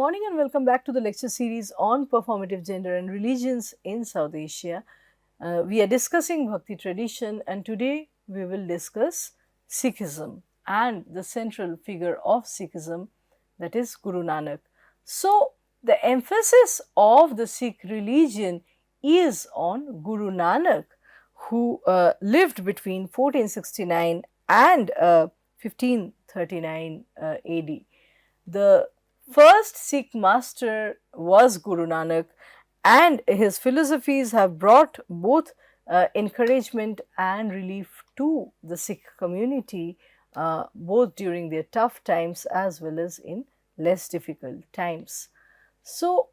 morning and welcome back to the lecture series on performative gender and religions in South Asia. We are discussing Bhakti tradition and today we will discuss Sikhism and the central figure of Sikhism, that is Guru Nanak. So, the emphasis of the Sikh religion is on Guru Nanak, who lived between 1469 and 1539 AD. The first Sikh master was Guru Nanak, and his philosophies have brought both encouragement and relief to the Sikh community, both during their tough times as well as in less difficult times. So,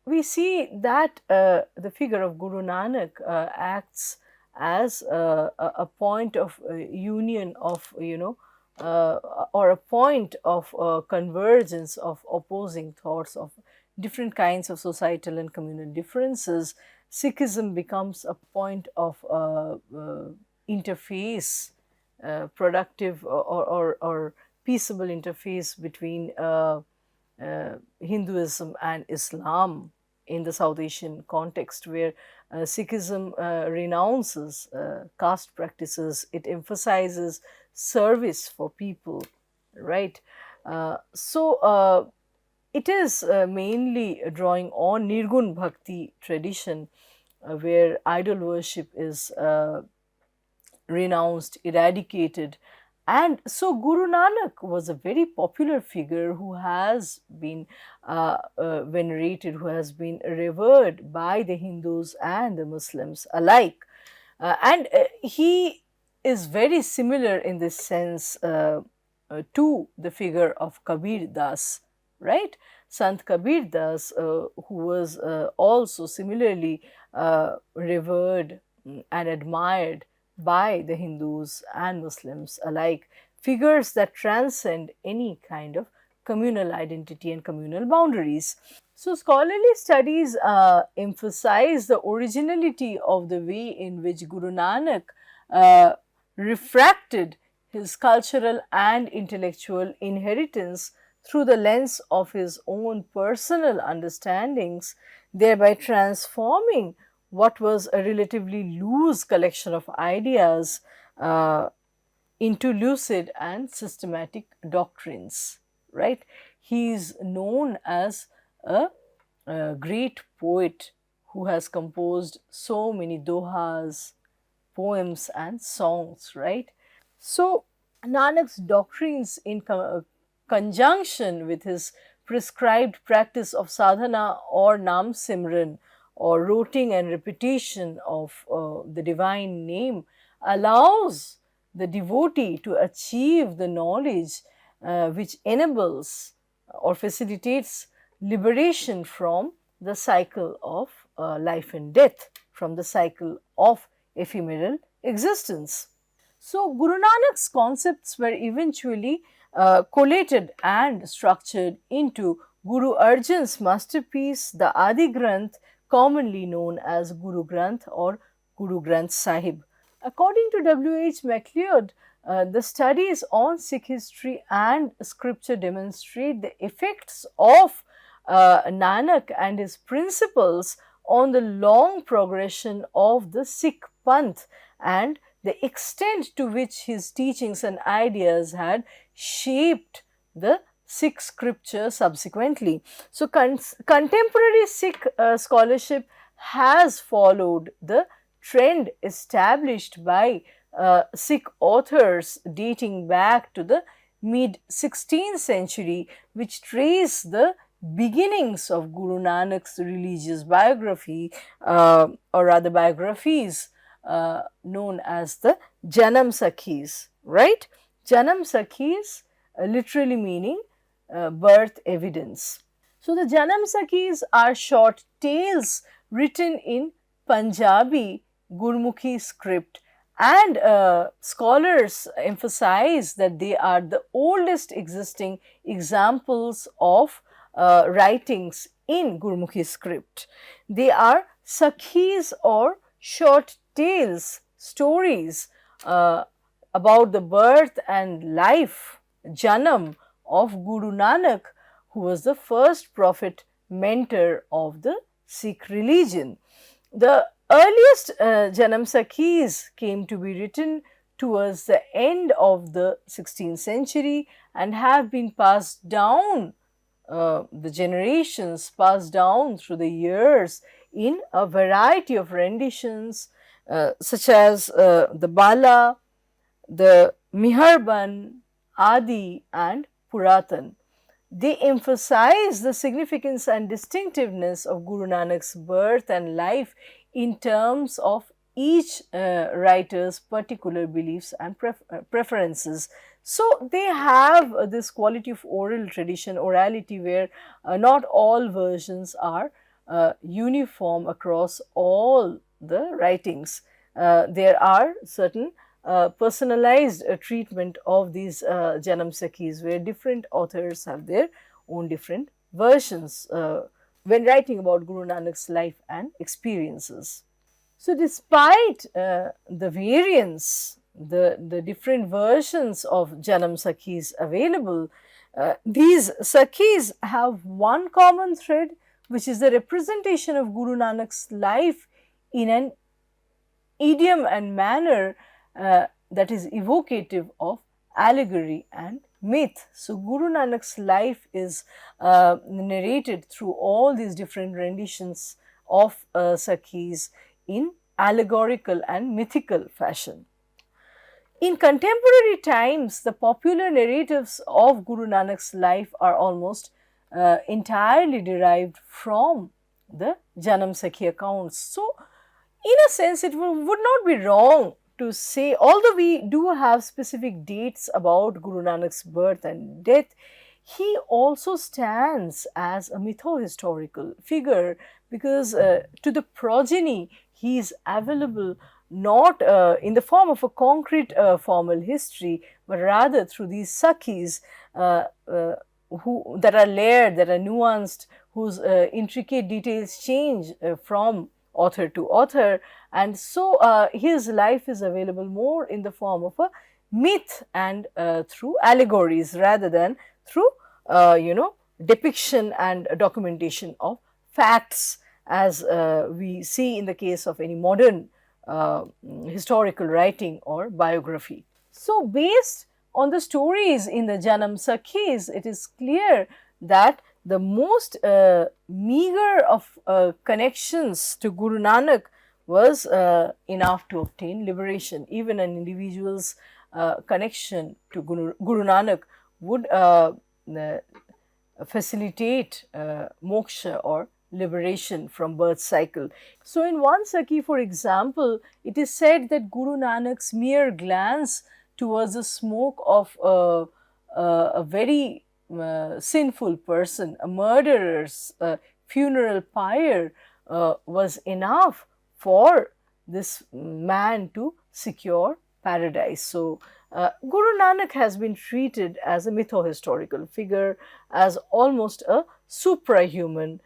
we see that the figure of Guru Nanak acts as a point of union of, or a point of convergence of opposing thoughts of different kinds of societal and communal differences. Sikhism becomes a point of interface, productive or peaceable interface between Hinduism and Islam in the South Asian context, where Sikhism renounces caste practices, it emphasizes service for people, right? It is mainly drawing on Nirgun Bhakti tradition, where idol worship is renounced, eradicated. And so Guru Nanak was a very popular figure who has been venerated, who has been revered by the Hindus and the Muslims alike. He is very similar in this sense to the figure of Kabir Das, right? Sant Kabir Das, who was also similarly revered and admired by the Hindus and Muslims alike, figures that transcend any kind of communal identity and communal boundaries. So, scholarly studies emphasize the originality of the way in which Guru Nanak refracted his cultural and intellectual inheritance through the lens of his own personal understandings, thereby transforming what was a relatively loose collection of ideas into lucid and systematic doctrines, right? He is known as a great poet who has composed so many dohas, poems and songs, right? So, Nanak's doctrines in conjunction with his prescribed practice of sadhana or nam simran, or roting and repetition of the divine name, allows the devotee to achieve the knowledge which enables or facilitates liberation from the cycle of life and death, from the cycle of ephemeral existence. So, Guru Nanak's concepts were eventually collated and structured into Guru Arjan's masterpiece, the Adi Granth, commonly known as Guru Granth or Guru Granth Sahib. According to W.H. MacLeod, the studies on Sikh history and scripture demonstrate the effects of Nanak and his principles on the long progression of the Sikh Panth and the extent to which his teachings and ideas had shaped the Sikh scripture subsequently. So, contemporary Sikh scholarship has followed the trend established by Sikh authors dating back to the mid 16th century, which trace the beginnings of Guru Nanak's religious biography, or rather biographies, known as the Janam Sakhis, right? Janam Sakhis literally meaning birth evidence. So, the Janam Sakhis are short tales written in Punjabi Gurmukhi script, and scholars emphasize that they are the oldest existing examples of writings in Gurmukhi script. They are Sakhis or short tales, stories about the birth and life, Janam, of Guru Nanak, who was the first prophet mentor of the Sikh religion. The earliest Janam Sakhis came to be written towards the end of the 16th century and have been passed down, the generations passed down through the years in a variety of renditions, such as the Bala, the Miharban, Adi and Puratan. They emphasize the significance and distinctiveness of Guru Nanak's birth and life in terms of each writer's particular beliefs and preferences. So, they have this quality of oral tradition, orality, where not all versions are uniform across all the writings. There are certain personalized treatment of these Janam Sakhis, where different authors have their own different versions when writing about Guru Nanak's life and experiences. So, despite the variance, the different versions of Janam Sakhis available, these Sakhis have one common thread, which is the representation of Guru Nanak's life in an idiom and manner that is evocative of allegory and myth. So, Guru Nanak's life is narrated through all these different renditions of Sakhis in allegorical and mythical fashion. In contemporary times, the popular narratives of Guru Nanak's life are almost entirely derived from the Janam Sakhi accounts. So, in a sense, it would not be wrong to say, although we do have specific dates about Guru Nanak's birth and death, he also stands as a mytho-historical figure, because to the progeny he is available not in the form of a concrete formal history, but rather through these Sakhis that are layered, that are nuanced, whose intricate details change from author to author, and so his life is available more in the form of a myth and through allegories rather than through depiction and documentation of facts, as we see in the case of any modern historical writing or biography. So, based on the stories in the Janam Sakhis, it is clear that the most meager of connections to Guru Nanak was enough to obtain liberation. Even an individual's connection to Guru Nanak would facilitate moksha or liberation from birth cycle. So, in one Sakhi, for example, it is said that Guru Nanak's mere glance towards the smoke of a very sinful person, a murderer's funeral pyre, was enough for this man to secure paradise. So, Guru Nanak has been treated as a mytho-historical figure, as almost a suprahuman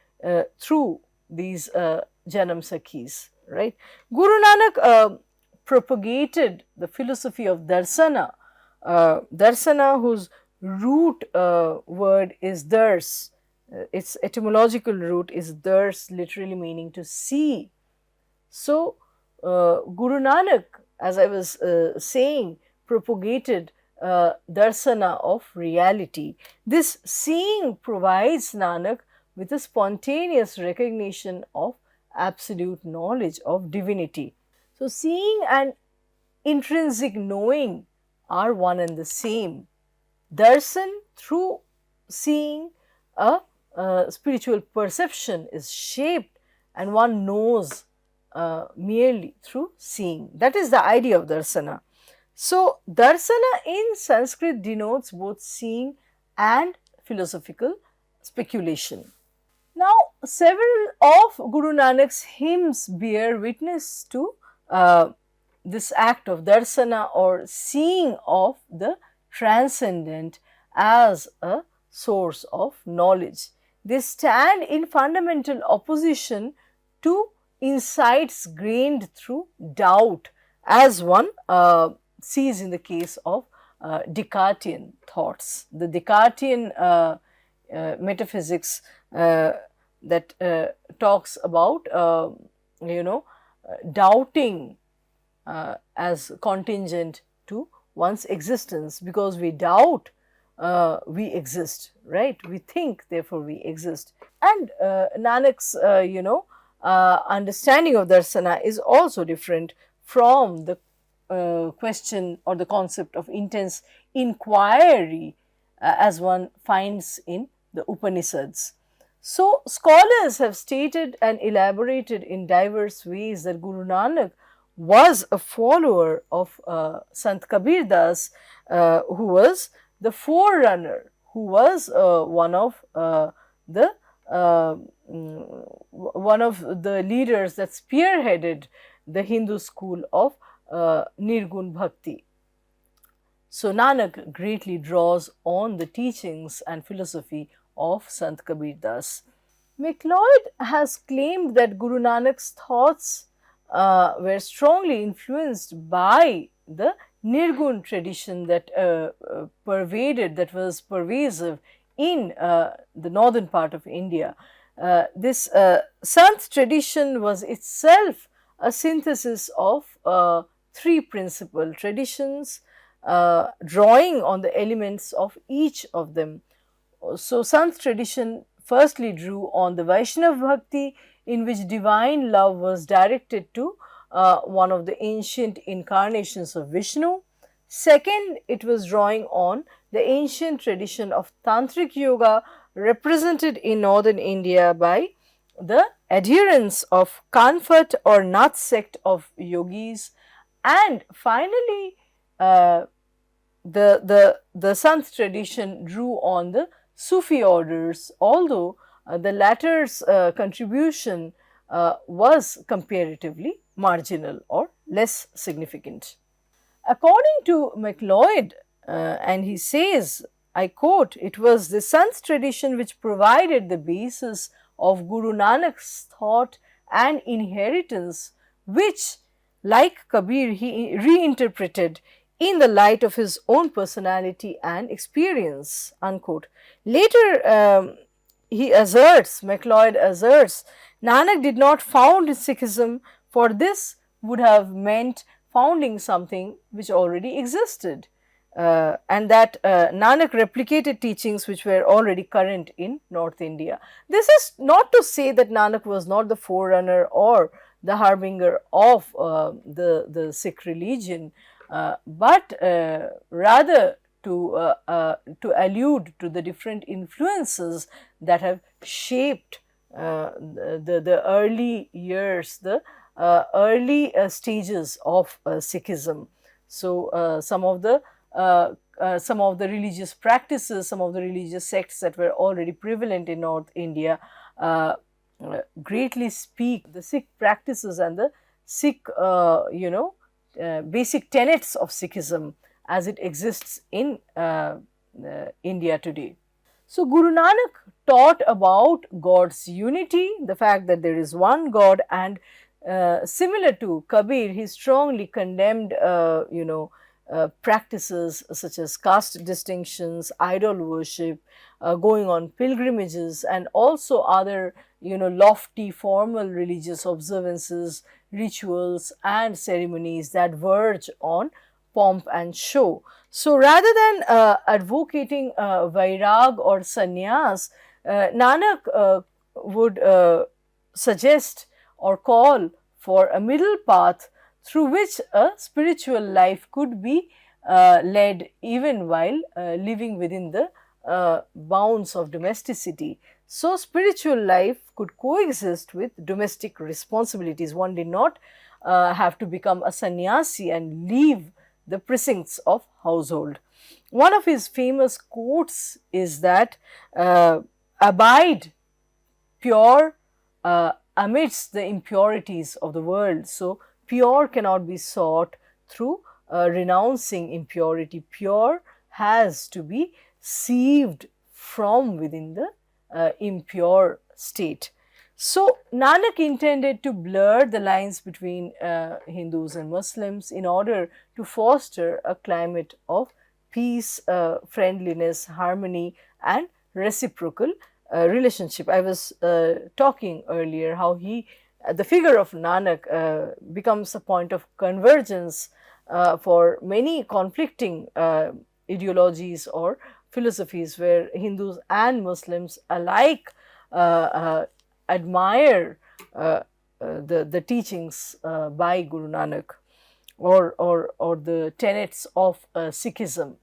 through these Janam Sakhis, right. Guru Nanak propagated the philosophy of darsana, whose root word is dars. Its etymological root is dars, literally meaning to see. So, Guru Nanak, as I was saying, propagated darsana of reality. This seeing provides Nanak with a spontaneous recognition of absolute knowledge of divinity. So, seeing and intrinsic knowing are one and the same. Darshan, through seeing, a spiritual perception is shaped, and one knows merely through seeing. That is the idea of darsana. So, darsana in Sanskrit denotes both seeing and philosophical speculation. Now, several of Guru Nanak's hymns bear witness to this act of darsana, or seeing of the transcendent as a source of knowledge. They stand in fundamental opposition to insights gained through doubt, as one sees in the case of Descartian thoughts. The Descartian metaphysics that talks about, you know, doubting as contingent to one's existence. Because we doubt, we exist, right? We think, therefore we exist. And Nanak's, understanding of darsana is also different from the question or the concept of intense inquiry as one finds in the Upanishads. So, scholars have stated and elaborated in diverse ways that Guru Nanak was a follower of Sant Kabir Das, who was the forerunner, who was the uh, one of the leaders that spearheaded the Hindu school of Nirgun Bhakti. So, Nanak greatly draws on the teachings and philosophy of Sant Kabir Das. MacLeod has claimed that Guru Nanak's thoughts were strongly influenced by the Nirgun tradition that that was pervasive in the northern part of India. This Sant tradition was itself a synthesis of three principal traditions, drawing on the elements of each of them. So, Sant tradition firstly drew on the Vaishnav Bhakti, in which divine love was directed to one of the ancient incarnations of Vishnu. Second, it was drawing on the ancient tradition of Tantric Yoga, represented in northern India by the adherents of Kanfat or Nath sect of yogis. And finally, the Sant tradition drew on the Sufi orders, although the latter's contribution was comparatively marginal or less significant. According to MacLeod, and he says, I quote, "It was the Sant tradition which provided the basis of Guru Nanak's thought and inheritance, which, like Kabir, he reinterpreted in the light of his own personality and experience," unquote. Later, MacLeod asserts, Nanak did not found Sikhism, for this would have meant founding something which already existed, and that Nanak replicated teachings which were already current in North India. This is not to say that Nanak was not the forerunner or the harbinger of the Sikh religion, but rather to allude to the different influences that have shaped the early years, the early stages of Sikhism. So, some of the religious practices, some of the religious sects that were already prevalent in North India greatly speak the Sikh practices and the Sikh, basic tenets of Sikhism as it exists in India today. So, Guru Nanak taught about God's unity, the fact that there is one God, and similar to Kabir, he strongly condemned, practices such as caste distinctions, idol worship, going on pilgrimages, and also other, lofty formal religious observances, rituals, and ceremonies that verge on pomp and show. So, rather than advocating vairag or sannyas, Nanak would suggest or call for a middle path through which a spiritual life could be led even while living within the bounds of domesticity. So, spiritual life could coexist with domestic responsibilities. One did not have to become a sannyasi and leave the precincts of household. One of his famous quotes is that abide pure amidst the impurities of the world. So, pure cannot be sought through renouncing impurity. Pure has to be sieved from within the impure state. So, Nanak intended to blur the lines between Hindus and Muslims in order to foster a climate of peace, friendliness, harmony, and reciprocal relationship. I was talking earlier how the figure of Nanak becomes a point of convergence for many conflicting ideologies or philosophies, where Hindus and Muslims alike admire the teachings by Guru Nanak, or the tenets of Sikhism.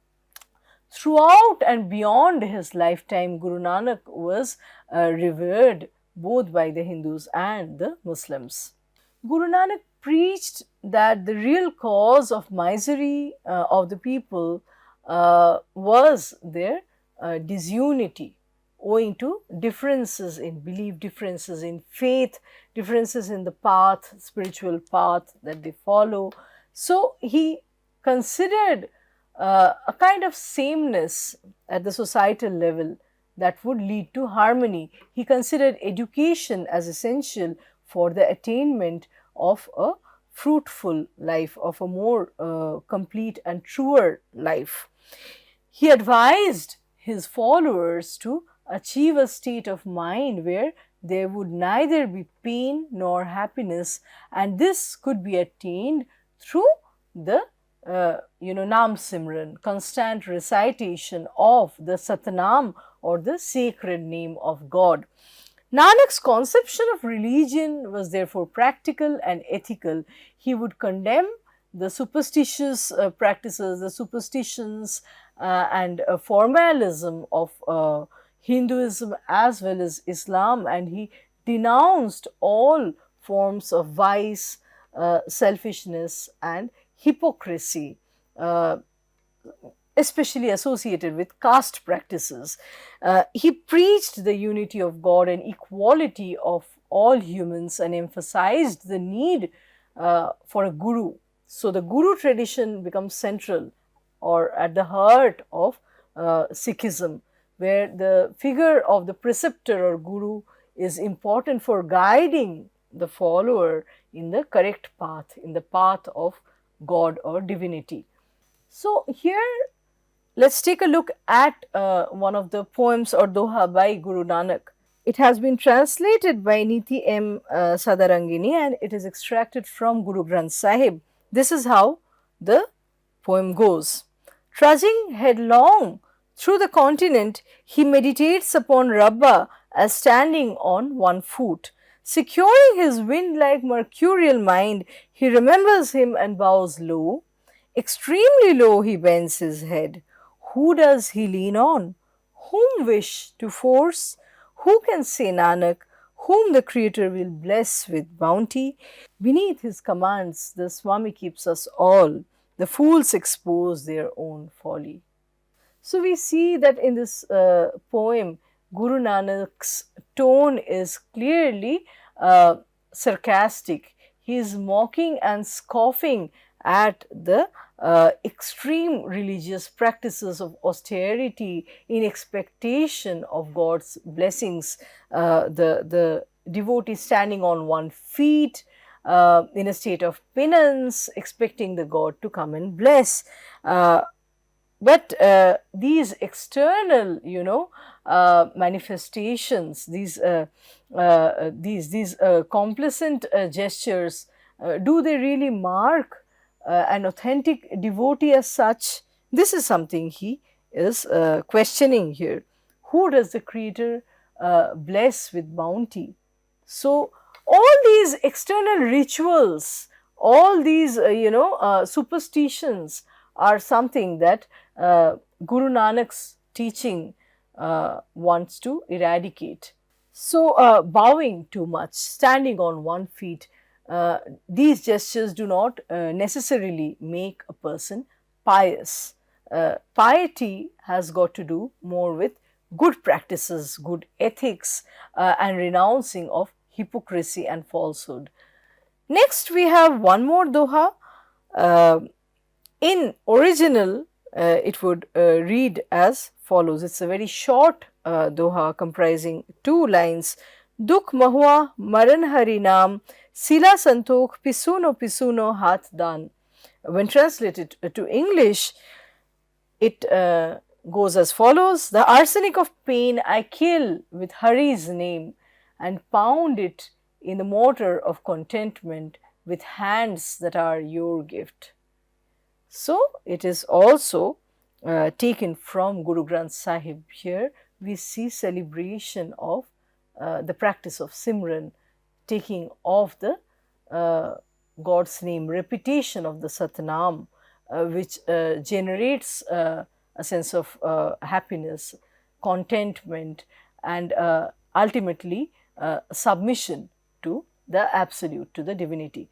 Throughout and beyond his lifetime, Guru Nanak was revered both by the Hindus and the Muslims. Guru Nanak preached that the real cause of misery of the people was their disunity, owing to differences in belief, differences in faith, differences in the path, spiritual path that they follow. So he considered a kind of sameness at the societal level that would lead to harmony. He considered education as essential for the attainment of a fruitful life, of a more complete and truer life. He advised his followers to achieve a state of mind where there would neither be pain nor happiness, and this could be attained through the Nam Simran, constant recitation of the Satnam, or the sacred name of God. Nanak's conception of religion was therefore practical and ethical. He would condemn the superstitious practices, the superstitions and formalism of Hinduism as well as Islam, and he denounced all forms of vice, selfishness and hypocrisy, especially associated with caste practices. He preached the unity of God and equality of all humans, and emphasized the need for a guru. So the Guru tradition becomes central or at the heart of Sikhism, where the figure of the preceptor or guru is important for guiding the follower in the correct path, in the path of God or divinity. So here let's take a look at one of the poems or doha by Guru Nanak. It has been translated by Niti M. Sadarangini, and it is extracted from Guru Granth Sahib. This is how the poem goes. Trudging headlong through the continent, he meditates upon Rabba as standing on one foot. Securing his wind-like mercurial mind, he remembers him and bows low. Extremely low he bends his head. Who does he lean on? Whom wish to force? Who can say Nanak, whom the Creator will bless with bounty? Beneath his commands, the Swami keeps us all. The fools expose their own folly. So we see that in this poem, Guru Nanak's tone is clearly sarcastic. He is mocking and scoffing at the extreme religious practices of austerity in expectation of God's blessings. The devotee standing on one feet in a state of penance, expecting the God to come and bless. But these external, manifestations, these complacent gestures, do they really mark an authentic devotee as such? This is something he is questioning here. Who does the Creator bless with bounty? So all these external rituals, all these superstitions are something that Guru Nanak's teaching wants to eradicate. So bowing too much, standing on one feet, these gestures do not necessarily make a person pious. Piety has got to do more with good practices, good ethics, and renouncing of hypocrisy and falsehood. Next, we have one more doha. In original, it would read as follows. It's a very short doha comprising 2 lines. Dukh mahua maran hari naam, sila santokh pisuno pisuno hath dan. When translated to English, it goes as follows: the arsenic of pain I kill with Hari's name and pound it in the mortar of contentment with hands that are your gift. So, it is also taken from Guru Granth Sahib. Here we see celebration of the practice of simran, taking of the God's name, repetition of the Satnam, which generates a sense of happiness, contentment, and ultimately submission to the absolute, to the divinity.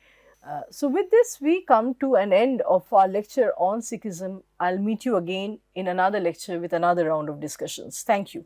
So, with this, we come to an end of our lecture on Sikhism. I'll meet you again in another lecture with another round of discussions. Thank you.